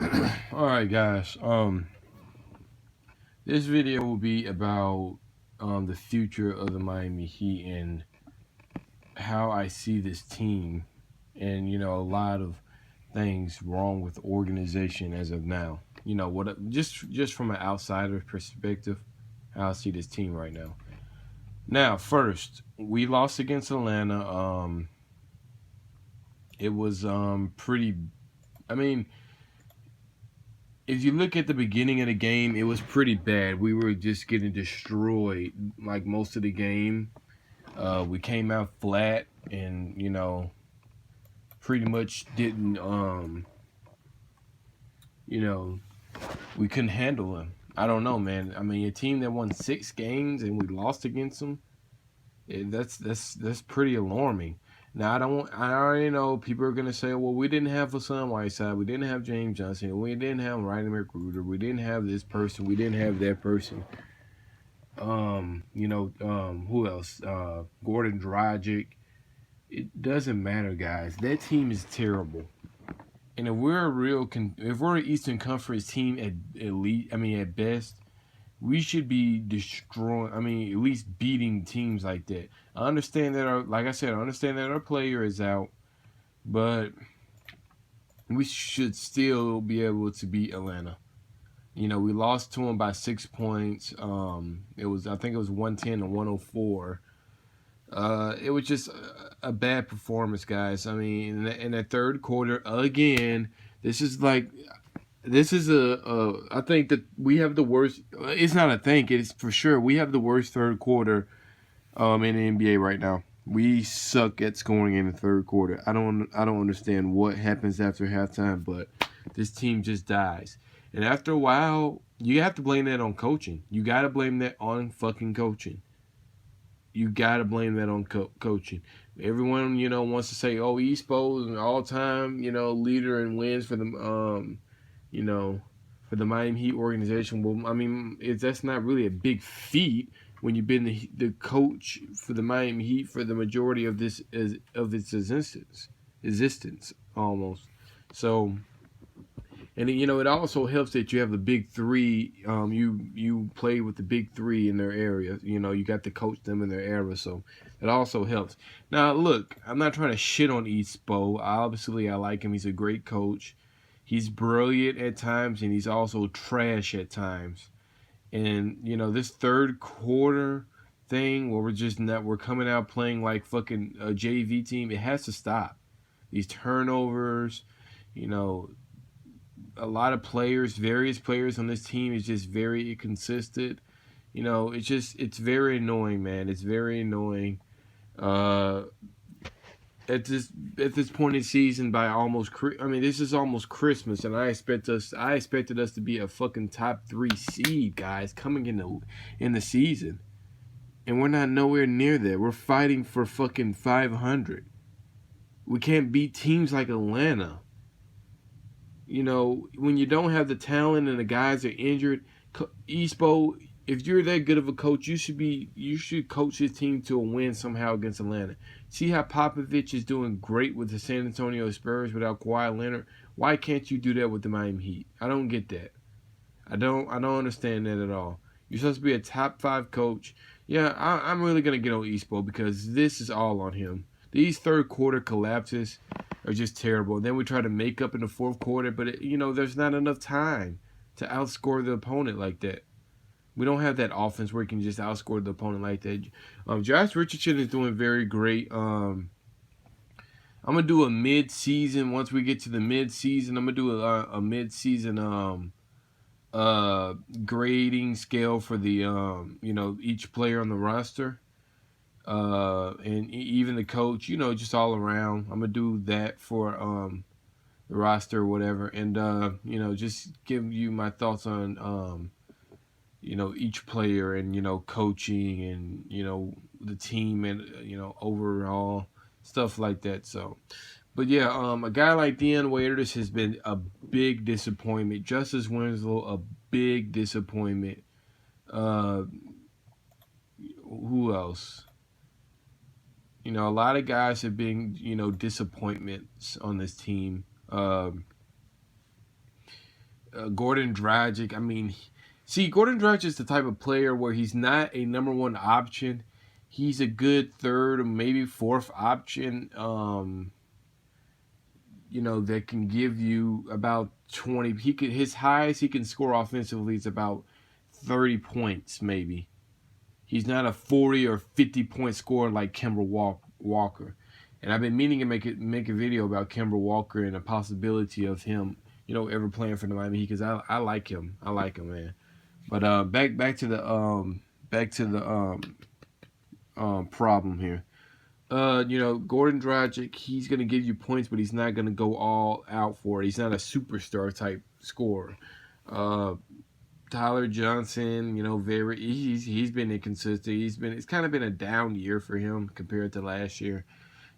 All right, guys. This video will be about the future of the Miami Heat and how I see this team, and a lot of things wrong with the organization as of now. What just from an outsider perspective, how I see this team right now. Now, first, we lost against Atlanta. It was pretty. I mean, if you look at the beginning of the game, it was pretty bad. We were just getting destroyed like most of the game. We came out flat and pretty much didn't you know we couldn't handle them. I don't know, man. I mean, a team that won 6 games and we lost against them, that's pretty alarming. Now I already know people are gonna say, well, we didn't have Hassan Whiteside, we didn't have James Johnson, we didn't have Ryan McGruder, we didn't have this person, we didn't have that person. Who else? Gordon Dragic. It doesn't matter, guys. That team is terrible. And if we're an Eastern Conference team at least, I mean at best, we should be destroying. I mean, at least beating teams like that. I understand that like I said, I understand that our player is out, but we should still be able to beat Atlanta. We lost to them by 6 points. I think it was 110 to 104. It was just a bad performance, guys. I mean, in the third quarter, again, this is like, this is I think that we have the worst. It's not a think. It's for sure. We have the worst third quarter in the NBA right now. We suck at scoring in the third quarter. I don't understand what happens after halftime, but this team just dies. And after a while, you have to blame that on coaching. You got to blame that on fucking coaching. You got to blame that on coaching. Everyone, wants to say, "Oh, Espo is an all-time, leader and wins for the, you know, for the Miami Heat organization." Well, I mean, that's not really a big feat when you've been the coach for the Miami Heat for the majority of its existence almost. So, and it also helps that you have the big three. You play with the big three in their area. You got to coach them in their area, so it also helps. Now, look, I'm not trying to shit on Espo. Obviously, I like him. He's a great coach. He's brilliant at times, and he's also trash at times. And this third quarter thing where we're coming out playing like fucking a JV team. It has to stop. These turnovers, you know, a lot of players, various players on this team is just very inconsistent. It's very annoying, man. It's very annoying. Uh, at this point in the season, I mean, this is almost Christmas, and I expected us to be a fucking top 3 seed, guys, coming in the season, and we're not nowhere near that. We're fighting for fucking 500. We can't beat teams like Atlanta. When you don't have the talent and the guys are injured, Espo, if you're that good of a coach, you should coach his team to a win somehow against Atlanta. See how Popovich is doing great with the San Antonio Spurs without Kawhi Leonard. Why can't you do that with the Miami Heat? I don't get that. I don't understand that at all. You're supposed to be a top 5 coach. Yeah, I'm really gonna get on Espo because this is all on him. These third quarter collapses are just terrible. And then we try to make up in the fourth quarter, but there's not enough time to outscore the opponent like that. We don't have that offense where you can just outscore the opponent like that. Josh Richardson is doing very great. I'm gonna do a mid-season. Once we get to the mid-season, I'm gonna do a mid-season grading scale for the each player on the roster, and even the coach. Just all around. I'm gonna do that for the roster or whatever, and just give you my thoughts on each player and coaching and the team and overall stuff like that. So, but yeah, a guy like Dion Waiters has been a big disappointment. Justice Winslow, a big disappointment. Uh, who else? A lot of guys have been disappointments on this team. Gordon Dragic. I mean, see, Gordon Dragic is the type of player where he's not a number one option. He's a good third or maybe fourth option. That can give you about 20. His highest he can score offensively is about 30 points maybe. He's not a 40 or 50 point scorer like Kemba Walker. And I've been meaning to make a video about Kemba Walker and the possibility of him, ever playing for the Miami Heat because I like him. I like him, man. But back to the problem here. Gordon Dragic, he's gonna give you points, but he's not gonna go all out for it. He's not a superstar type scorer. Tyler Johnson, he's been inconsistent. It's kind of been a down year for him compared to last year.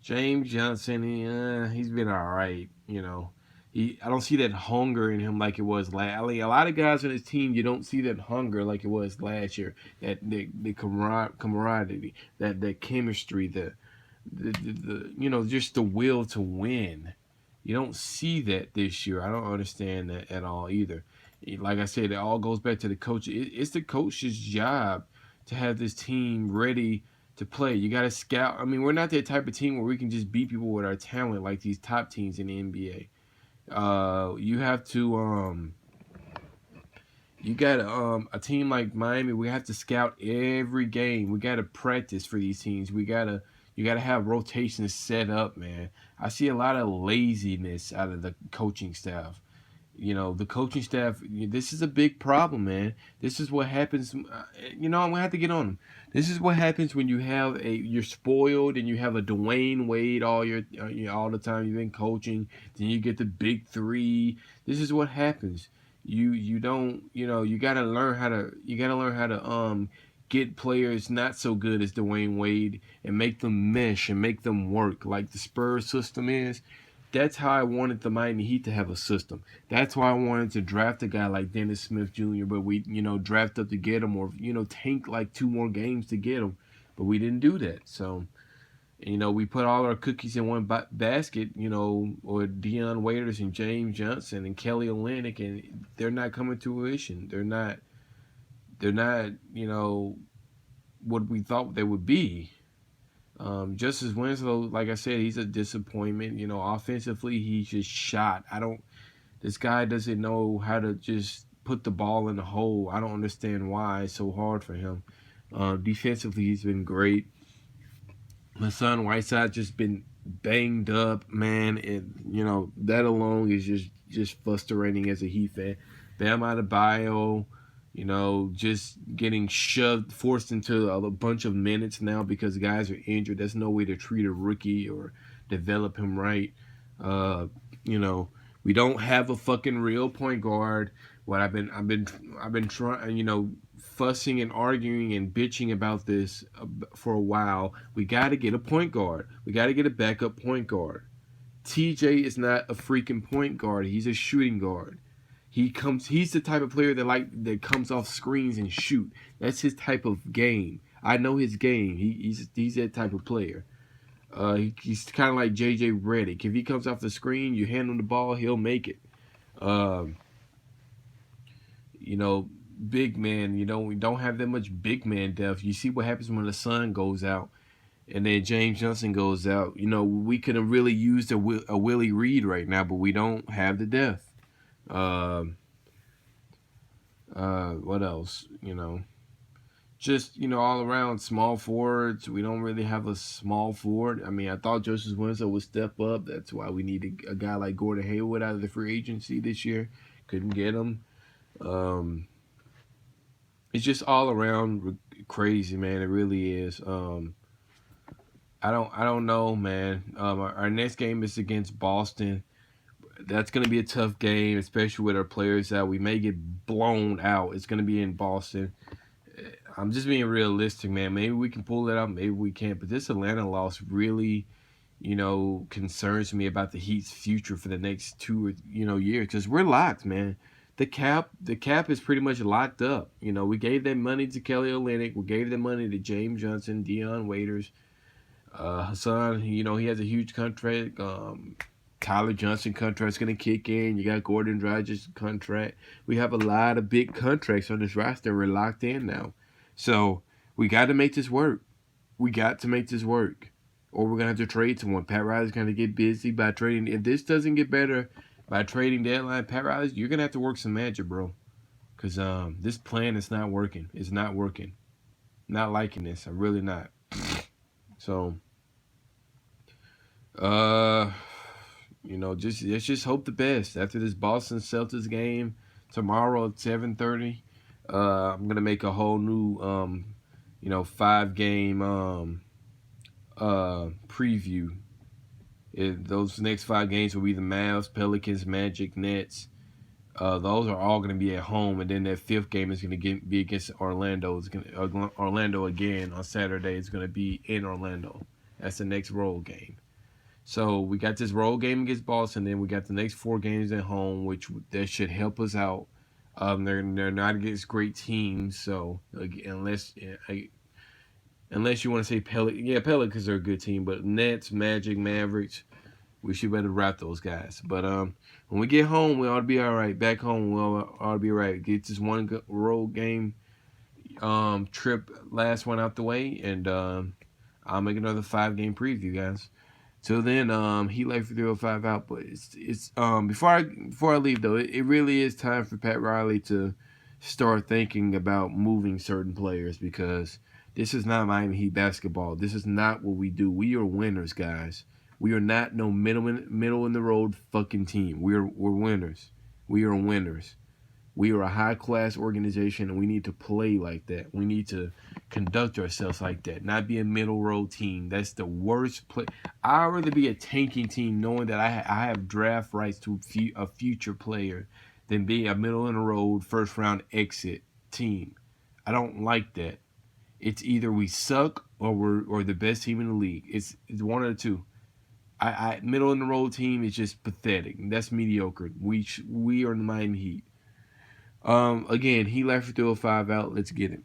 James Johnson, he's been all right. I don't see that hunger in him like it was last. I mean, a lot of guys on his team, you don't see that hunger like it was last year. That the camaraderie, that chemistry, just the will to win. You don't see that this year. I don't understand that at all either. Like I said, it all goes back to the coach. It's the coach's job to have this team ready to play. You got to scout. I mean, we're not that type of team where we can just beat people with our talent like these top teams in the NBA. You have to you got a team like Miami. We have to scout every game. We got to practice for these teams. You gotta have rotations set up, man. I see a lot of laziness out of the coaching staff. The coaching staff. This is a big problem, man. This is what happens. I'm gonna have to get on them. This is what happens when you're spoiled and you have a Dwayne Wade all all the time you've been coaching. Then you get the big three. This is what happens. You don't you gotta learn how to get players not so good as Dwayne Wade and make them mesh and make them work like the Spurs system is. That's how I wanted the Miami Heat to have a system. That's why I wanted to draft a guy like Dennis Smith Jr., but we, draft up to get him or, tank like 2 more games to get him. But we didn't do that. So, we put all our cookies in one basket, or Dion Waiters and James Johnson and Kelly Olynyk, and they're not coming to fruition. They're not, what we thought they would be. Justice Winslow, like I said, he's a disappointment. Offensively, he's just shot. This guy doesn't know how to just put the ball in the hole. I don't understand why it's so hard for him. Defensively, he's been great. Hassan Whiteside just been banged up, man. And, that alone is just frustrating as a Heat fan. Bam Adebayo, just getting forced into a bunch of minutes now because guys are injured. That's no way to treat a rookie or develop him right. We don't have a fucking real point guard. What I've been trying, fussing and arguing and bitching about this for a while. We got to get a point guard. We got to get a backup point guard. TJ is not a freaking point guard. He's a shooting guard. He's the type of player that comes off screens and shoot. That's his type of game. I know his game. He's that type of player. He's kind of like JJ Redick. If he comes off the screen, you hand him the ball, he'll make it. Big man. We don't have that much big man depth. You see what happens when the sun goes out, and then James Johnson goes out. We could have really used a Willie Reed right now, but we don't have the depth. What else? Just all around small forwards. We don't really have a small forward. I mean, I thought Justice Winslow would step up. That's why we needed a guy like Gordon Hayward out of the free agency this year. Couldn't get him. It's just all around crazy, man. It really is. I don't know, man. Our next game is against Boston. That's going to be a tough game, especially with our players out. We may get blown out. It's going to be in Boston. I'm just being realistic, man. Maybe we can pull it out. Maybe we can't. But this Atlanta loss really, concerns me about the Heat's future for the next 2 years because we're locked, man. The cap is pretty much locked up. We gave that money to Kelly Olynyk. We gave that money to James Johnson, Dion Waiters. Hassan, he has a huge contract. Tyler Johnson contract's going to kick in. You got Gordon Dragic's contract. We have a lot of big contracts on this roster. We're locked in now. So we got to make this work. We got to make this work. Or we're going to have to trade someone. Pat Riley's going to get busy by trading. If this doesn't get better by trading deadline, Pat Riley, you're going to have to work some magic, bro. Because this plan is not working. It's not working. Not liking this. I'm really not. So, let's just hope the best. After this Boston Celtics game tomorrow at 7:30, I'm gonna make a whole new 5-game preview. Those next 5 games will be the Mavs, Pelicans, Magic, Nets. Those are all going to be at home, and then that 5th game is going to be against Orlando. It's Orlando again on Saturday. It's going to be in Orlando. That's the next road game. So we got this road game against Boston, then we got the next 4 games at home, that should help us out. They're not against great teams, so unless you want to say Pelicans are a good team, but Nets, Magic, Mavericks, we should better wrap those guys. But when we get home, we ought to be all right. Back home, we ought to be all right. Get this one road game trip, last one out the way, and I'll make another 5-game preview, guys. Till then, Heat Life 305 out. But it's before I leave though, it really is time for Pat Riley to start thinking about moving certain players, because this is not Miami Heat basketball. This is not what we do. We are winners, guys. We are not no middle in the road fucking team. We're winners. We are winners. We are a high class organization, and we need to play like that. We need to conduct ourselves like that. Not be a middle road team. That's the worst play. I'd rather be a tanking team, knowing that I have draft rights to a future player, than being a middle in the road first round exit team. I don't like that. It's either we suck or we're the best team in the league. It's one of the two. Middle in the road team is just pathetic. That's mediocre. We are the Miami Heat. Again, Heat Life 305 out. Let's get it.